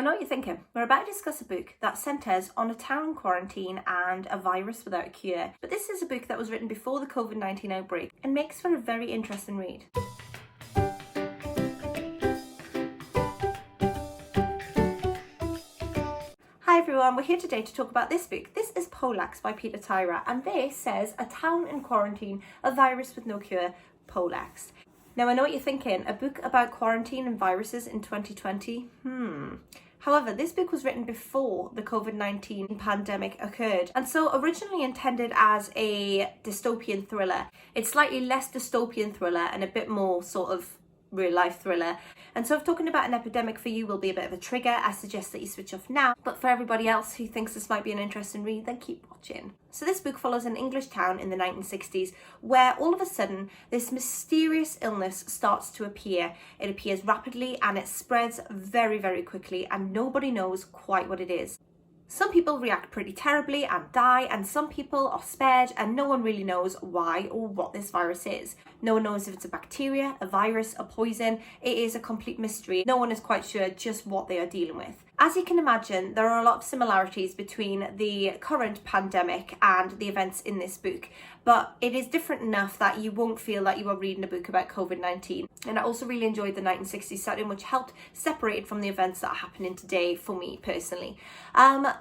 I know what you're thinking. We're about to discuss a book that centres on a town in quarantine and a virus without a cure. But this is a book that was written before the COVID-19 outbreak and makes for a very interesting read. Hi everyone, we're here today to talk about this book. This is Poleaxed by Tyrer, and this says a town in quarantine, a virus with no cure, Poleaxed. Now I know what you're thinking, a book about quarantine and viruses in 2020? However, this book was written before the COVID-19 pandemic occurred, and so originally intended as a dystopian thriller. It's slightly less dystopian thriller and a bit more sort of real life thriller. And so if talking about an epidemic for you will be a bit of a trigger, I suggest that you switch off now. But for everybody else who thinks this might be an interesting read, then keep watching. So this book follows an English town in the 1960s where all of a sudden this mysterious illness starts to appear. It appears rapidly and it spreads very, very quickly, and nobody knows quite what it is. Some people react pretty terribly and die, and some people are spared, and no one really knows why or what this virus is. No one knows if it's a bacteria, a virus, a poison. It is a complete mystery. No one is quite sure just what they are dealing with. As you can imagine, there are a lot of similarities between the current pandemic and the events in this book, but it is different enough that you won't feel that you are reading a book about COVID-19. And I also really enjoyed the 1960s setting, which helped separate it from the events that are happening today for me personally.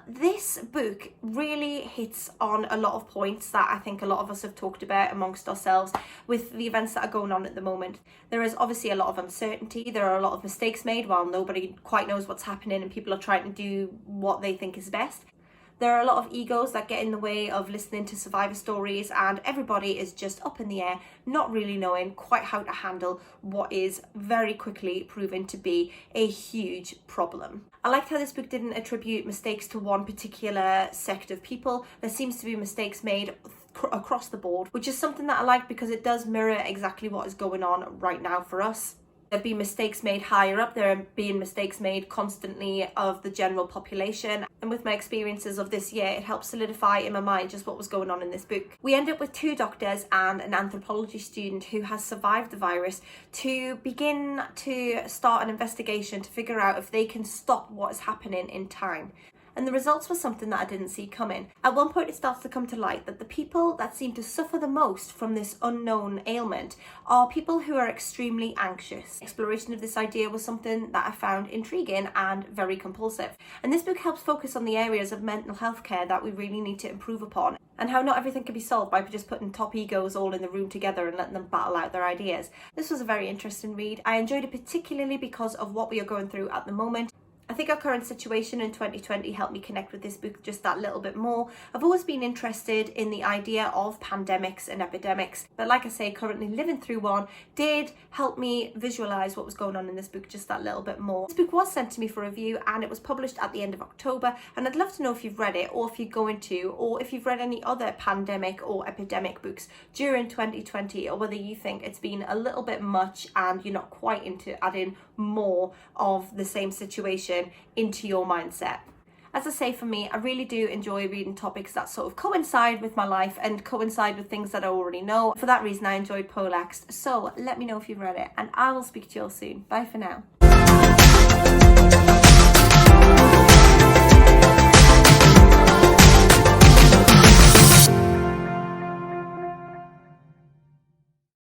This book really hits on a lot of points that I think a lot of us have talked about amongst ourselves with the events that are going on at the moment. There is obviously a lot of uncertainty. There are a lot of mistakes made while nobody quite knows what's happening and people are trying to do what they think is best. There are a lot of egos that get in the way of listening to survivor stories, and everybody is just up in the air, not really knowing quite how to handle what is very quickly proven to be a huge problem. I liked how this book didn't attribute mistakes to one particular sect of people. There seems to be mistakes made across the board, which is something that I like because it does mirror exactly what is going on right now for us. There have been mistakes made higher up, there have been mistakes made constantly of the general population, and with my experiences of this year, it helps solidify in my mind just what was going on in this book. We end up with two doctors and an anthropology student who has survived the virus to begin to start an investigation to figure out if they can stop what is happening in time. And the results were something that I didn't see coming. At one point it starts to come to light that the people that seem to suffer the most from this unknown ailment are people who are extremely anxious. Exploration of this idea was something that I found intriguing and very compulsive. And this book helps focus on the areas of mental health care that we really need to improve upon, and how not everything can be solved by just putting top egos all in the room together and letting them battle out their ideas. This was a very interesting read. I enjoyed it particularly because of what we are going through at the moment. I think our current situation in 2020 helped me connect with this book just that little bit more. I've always been interested in the idea of pandemics and epidemics, but like I say, currently living through one did help me visualise what was going on in this book just that little bit more. This book was sent to me for review and it was published at the end of October, and I'd love to know if you've read it, or if you're going to, or if you've read any other pandemic or epidemic books during 2020, or whether you think it's been a little bit much and you're not quite into adding more of the same situation into your mindset. As I say, for me, I really do enjoy reading topics that sort of coincide with my life and coincide with things that I already know. For that reason, I enjoyed Poleaxed. So let me know if you've read it, and I will speak to you all soon. Bye for now.